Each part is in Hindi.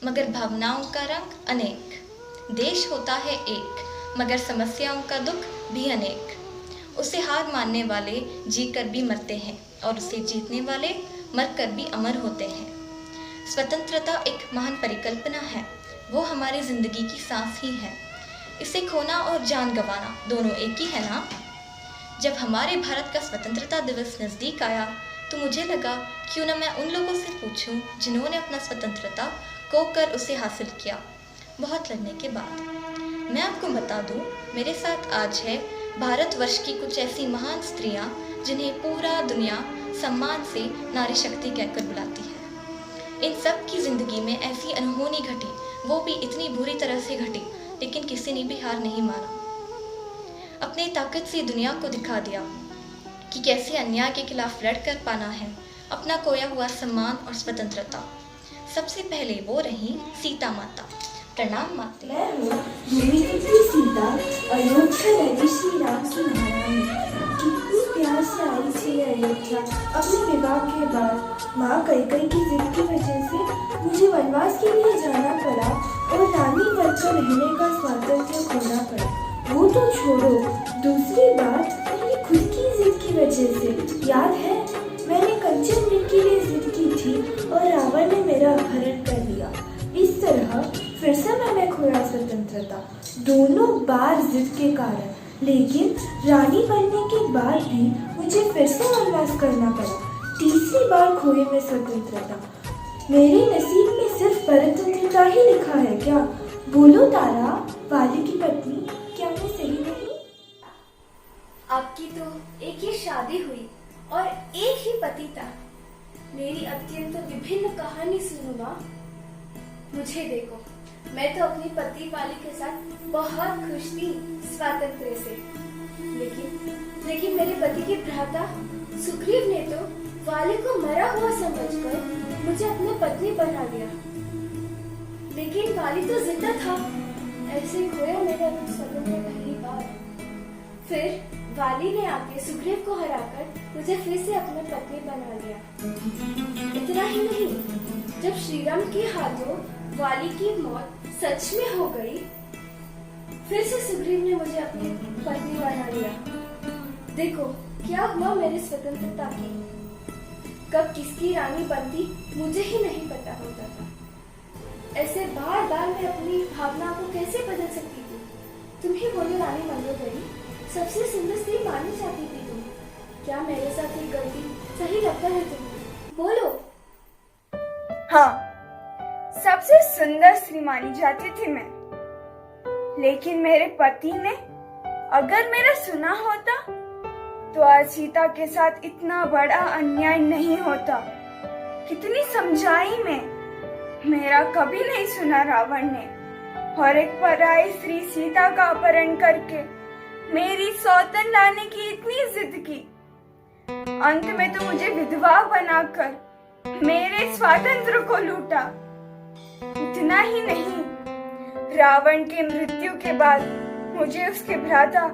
मगर भावनाओं का रंग अनेक। देश होता है एक, मगर समस्याओं का दुख भी अनेक। उसे हार मानने वाले जीकर भी मरते हैं और उसे जीतने वाले मरकर भी अमर होते हैं। स्वतंत्रता एक महान परिकल्पना है, वो हमारी जिंदगी की सांस ही है। इसे खोना और जान गंवाना दोनों एक ही है ना। जब हमारे भारत का स्वतंत्रता दिवस नज़दीक आया तो मुझे लगा क्यों न मैं उन लोगों से पूछूं जिन्होंने अपना स्वतंत्रता खो कर उसे हासिल किया, बहुत लड़ने के बाद। मैं आपको बता दूं, मेरे साथ आज है भारतवर्ष की कुछ ऐसी महान स्त्रियां जिन्हें पूरा दुनिया सम्मान से नारी शक्ति कहकर बुलाती है। इन सब की जिंदगी में ऐसी अनहोनी घटी, वो भी इतनी बुरी तरह से घटी, लेकिन किसी ने भी हार नहीं माना। अपनी ताकत से दुनिया को दिखा दिया कि कैसे अन्याय के खिलाफ लड़कर पाना है अपना खोया हुआ सम्मान और स्वतंत्रता। सबसे पहले वो रही सीता माता। प्रणाम माता। मैं हूँ भूमिपुत्री सीता, अयोध्या रहती श्री राम की महारानी। कितनी प्यार से आई थी अयोध्या। अपने विवाह के बाद माँ कैकेयी की जिद की वजह से मुझे वनवास के लिए जाना पड़ा और रानी बनकर रहने का स्वातंत्र्य खोना पड़ा। वो तो छोड़ो, दूसरी बात मेरी खुद की जिद की वजह से। याद है, मैंने कंचन वृक्ष के लिए जिद की थी और रावण ने मेरा अपहरण कर लिया। इस तरह फिर से मैंने खोया स्वतंत्रता, दोनों बार जिद के कारण। लेकिन रानी बनने के बाद भी मुझे फिर से वनवास करना पड़ा, तीसरी बार खोए मैं स्वतंत्रता। मेरे नसीब में सिर्फ परतंत्रता ही लिखा है क्या? बोलो तारा, वाली की पत्नी, क्या मैं सही नहीं? आपकी तो एक ही शादी हुई और एक ही पति था। मेरी अत्यंत विभिन्न कहानी सुनूंगा। मुझे देखो, मैं तो अपने पति वाली के साथ बहुत खुश थी स्वातंत्र्य से। लेकिन मेरे पति के भ्राता सुग्रीव ने तो वाली को मरा हुआ समझकर मुझे अपनी पत्नी बना लिया। लेकिन वाली तो जिंदा था। ऐसे खोया मेरा स्वतंत्र पहली बार। फिर वाली ने आके सुग्रीव को हराकर मुझे फिर से अपनी पत्नी बना लिया। इतना ही नहीं, जब श्रीराम के हाथों वाली की मौत सच में हो गई, फिर से सुग्रीव ने मुझे अपनी पत्नी बना लिया। देखो क्या हुआ मेरी स्वतंत्रता की। कब किसकी रानी बनती मुझे ही नहीं पता होता था। ऐसे बार बार मैं अपनी भावना को कैसे बदल सकती थी? तुम ही बोलो रानी मंडोदरी, सबसे सुंदर स्त्री मानी जाती थी तुम। क्या मेरे साथ ये गलती सही लगता है तुम्हें? बोलो। हाँ, सबसे सुंदर स्त्री मानी जाती थी मैं। लेकिन मेरे पति ने अगर मेरा सुना होता तो आज सीता के साथ इतना बड़ा अन्याय नहीं होता। कितनी समझाई मैं, मेरा कभी नहीं सुना रावण ने। और एक पराई स्त्री सीता का अपहरण करके मेरी सौतन लाने की इतनी जिद की। अंत में तो मुझे विधवा बनाकर मेरे स्वातंत्र को लूटा। इतना ही नहीं, रावण के मृत्यु के बाद मुझे उसके भ्राता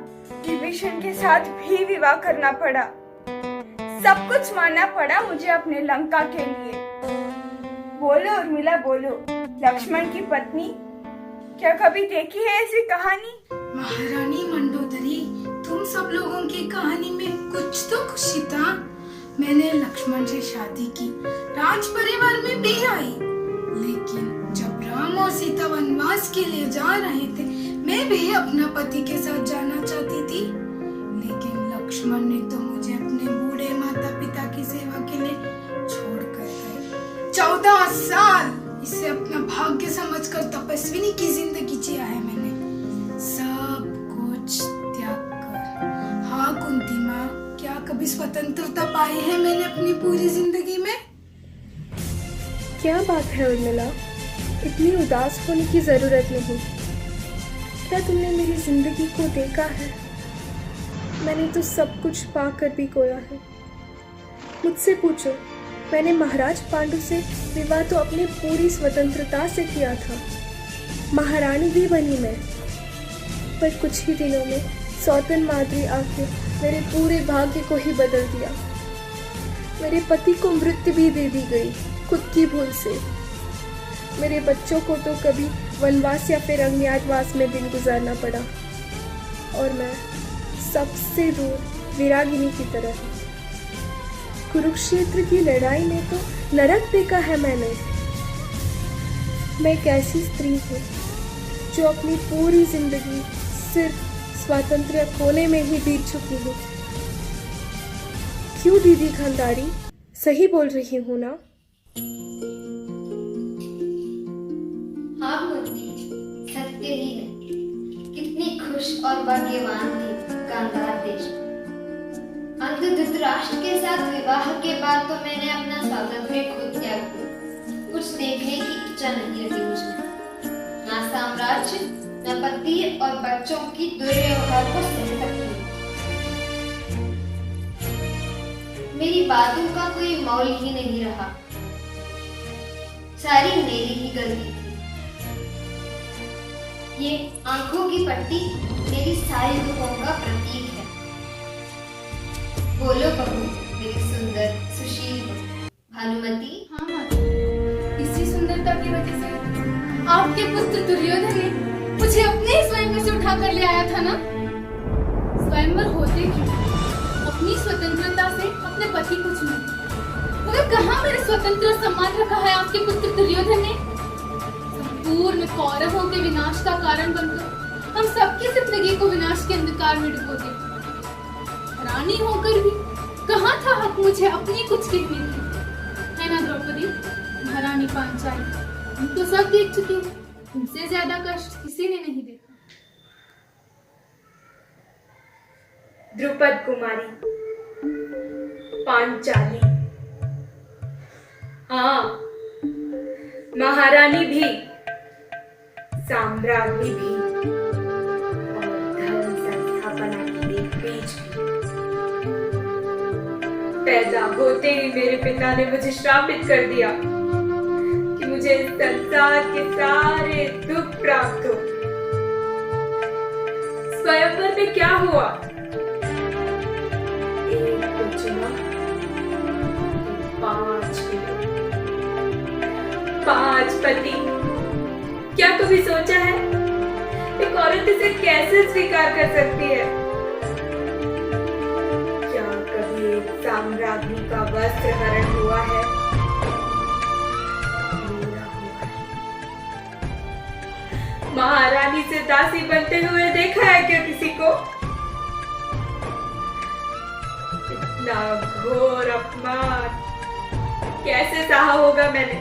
विभीषण के साथ भी विवाह करना पड़ा। सब कुछ मानना पड़ा मुझे अपने लंका के लिए। बोलो उर्मिला, बोलो, लक्ष्मण की पत्नी, क्या कभी देखी है ऐसी कहानी? महारानी मंडोदरी, तुम सब लोगों की कहानी में कुछ तो खुशी था। मैंने लक्ष्मण से शादी की, राज परिवार में भी आई, लेकिन जब राम और सीता वनवास के लिए जा रहे थे, मैं भी अपना पति के साथ जाना चाहती थी। लेकिन लक्ष्मण ने तो मुझे अपने बूढ़े माता पिता की सेवा के लिए छोड़कर गए। 14 साल इसे अपना भाग्य समझकर तपस्विनी की जिंदगी जिया है मैंने, सब कुछ त्याग कर। हाँ कुंती माँ, क्या कभी स्वतंत्रता पाई है मैंने अपनी पूरी जिंदगी में? क्या बात है उर्मिला, इतनी उदास होने की जरूरत नहीं। क्या तुमने मेरी जिंदगी को देखा है? मैंने तो सब कुछ पाकर भी खोया है। मुझसे पूछो, मैंने महाराज पांडु से विवाह तो अपनी पूरी स्वतंत्रता से किया था, महारानी भी बनी मैं। पर कुछ ही दिनों में सौतन माद्री आके मेरे पूरे भाग्य को ही बदल दिया। मेरे पति को मृत्यु भी दे दी गई खुद की भूल से। मेरे बच्चों को तो कभी वनवास या फिर अज्ञातवास में दिन गुजारना पड़ा, और मैं सबसे दूर विरागिनी की तरह। कुरुक्षेत्र की लड़ाई में तो नरक देखा है मैंने। मैं एक ऐसी स्त्री हूँ जो अपनी पूरी जिंदगी सिर्फ स्वातंत्र्य खोने में ही बीत चुकी हूँ। क्यों दीदी खंडारी, सही बोल रही हूँ ना? हाँ मूर्ति, सत्य ही है। कितनी खुश और भाग्यवान थी गांधार देश। अंत धृतराष्ट्र के साथ विवाह के बाद तो मैंने अपना स्वातंत्र्य खुद त्याग दिया। कुछ देखने की इच्छा नहीं रही मुझे। ना साम्राज्य, न पति और बच्चों की दुर्व्यवहार को सह सकती। मेरी बातों का कोई मोल ही नहीं रहा। सारी मेरी ही गलती थी। ये आंखों की पट्टी मेरी सारी दुखों का प्रतीक है। बोलो बहू, मेरी सुंदर सुशील बहू। भानुमति। हाँ माता, इसी सुंदरता की वजह से आपके पुत्र दुर्योधन ने मुझे अपने स्वयंवर से उठा कर ले आया था ना। स्वयंवर होते क्यों? अपनी स्वतंत्रता से अपने पति को चुना, मगर कहाँ मेरे स्वतंत्र सम्मान रखा है आपके पुत्र दुर्योधन ने। संपूर्ण कौरवों के विनाश का कारण बनकर हम सबकी जिंदगी को विनाश के अंधकार में डुबो दिया। रानी होकर भी कहाँ था हक मुझे अपनी कुछ कहने की, है ना द्रौपदी, महारानी पांचाली? हम तो सब देख चुके हैं, तुमसे ज्यादा कष्ट किसी ने नहीं देखा। द्रुपद कुमारी, पांचाली, हाँ, महारानी भी, साम्राज्ञी भी, और धर्म संस्थापना की एक बीज भी। पैदा होते ही मेरे पिता ने मुझे श्रापित कर दिया कि मुझे इस संसार के सारे दुख प्राप्त हो। स्वयंवर में क्या हुआ? एक को चुना, 5 मिले, 5 पति। क्या कभी सोचा है एक औरत इसे कैसे स्वीकार कर सकती है? क्या कभी एक साम्राज्ञी का वस्त्र हरण हुआ है? मेरा हुआ है। महारानी से दासी बनते हुए देखा है क्या किसी को? इतना घोर अपमान कैसे सहा होगा मैंने?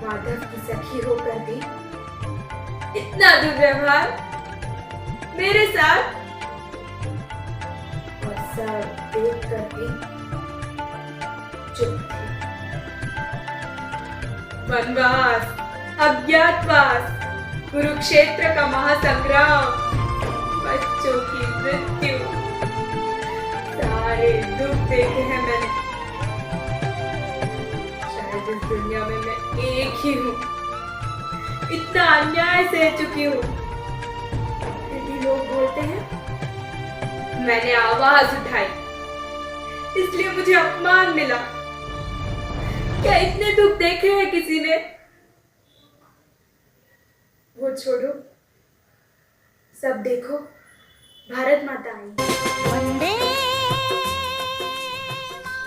माधव की सखी होकर भी इतना दुर्व्यवहार मेरे साथ, और सब देख कर भी चुप थी। वनवास, अज्ञातवास, कुरुक्षेत्र का महासंग्राम, बच्चों की मृत्यु, सारे दुख देखे हैं मैंने। शायद इस दुनिया में मैं एक ही हूँ, इतना अन्याय सह चुकी हूँ। फिर भी लोग बोलते हैं मैंने आवाज उठाई, इसलिए मुझे अपमान मिला। क्या इतने दुख देखे हैं किसी ने? वो छोड़ो, सब देखो, भारत माता आई।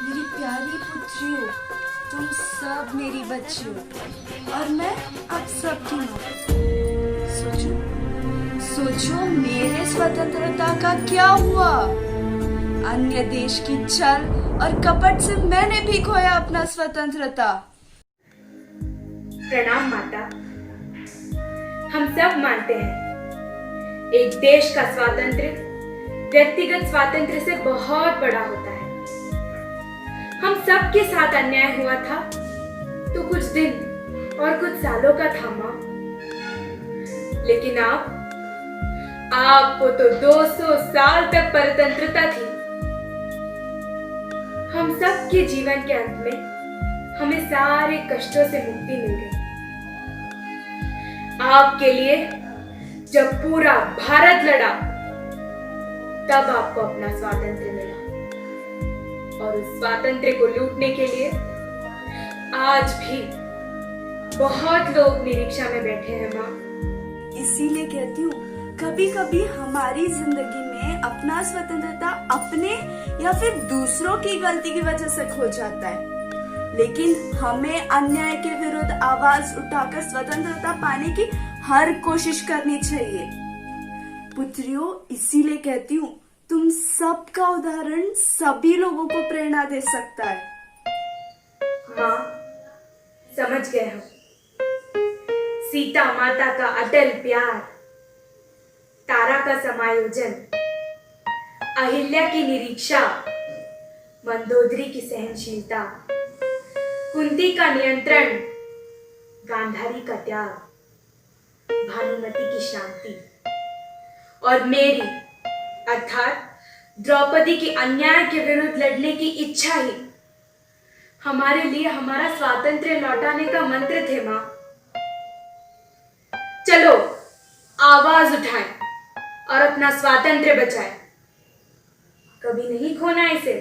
मेरी प्यारी पुत्रियों, तुम सब मेरी बच्ची हो और मैं आप सबकी माँ। सोचो मेरे स्वतंत्रता का क्या हुआ। अन्य देश की छल और कपट से मैंने भी खोया अपना स्वतंत्रता। प्रणाम माता। हम सब मानते हैं एक देश का स्वातंत्र्य व्यक्तिगत स्वातंत्र्य से बहुत बड़ा होता है। हम सब के साथ अन्याय हुआ था तो कुछ दिन और कुछ सालों का था मां, लेकिन आपको तो 200 साल तक परतंत्रता थी। हम सब के जीवन के अंत में हमें सारे कष्टों से मुक्ति मिल गई। आपके लिए जब पूरा भारत लड़ा तब आपको अपना स्वातंत्र्य मिला, और उस स्वातंत्र्य को लूटने के लिए आज भी बहुत लोग निरीक्षा में बैठे हैं माँ। इसीलिए कहती हूँ, कभी कभी हमारी जिंदगी में अपना स्वतंत्रता अपने या फिर दूसरों की गलती की वजह से खो जाता है, लेकिन हमें अन्याय के विरुद्ध आवाज उठाकर स्वतंत्रता पाने की हर कोशिश करनी चाहिए। पुत्रियों, इसीलिए कहती हूँ, तुम सबका उदाहरण सभी लोगों को प्रेरणा दे सकता है। माँ, समझ गए हम। सीता माता का अटल प्यार, तारा का समायोजन, अहिल्या की निरीक्षा, मंदोदरी की सहनशीलता, कुंती का नियंत्रण, गांधारी का त्याग, भानुमति की शांति और मेरी अर्थात द्रौपदी की अन्याय के विरुद्ध लड़ने की इच्छा ही हमारे लिए हमारा स्वातंत्र्य लौटाने का मंत्र थे माँ। चलो आवाज उठाएं और अपना स्वातंत्र्य बचाएं। कभी नहीं खोना इसे।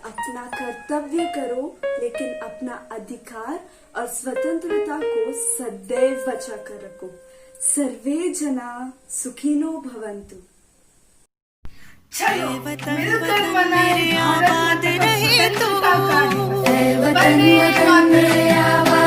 अपना कर्तव्य करो, लेकिन अपना अधिकार और स्वतंत्रता को सदैव बचा कर रखो। सर्वे जना सुखिनो भवन्तु। चलो मिलकर मनाएं भारत माता का स्वतंत्रता का दिवस। वंदे मातरम।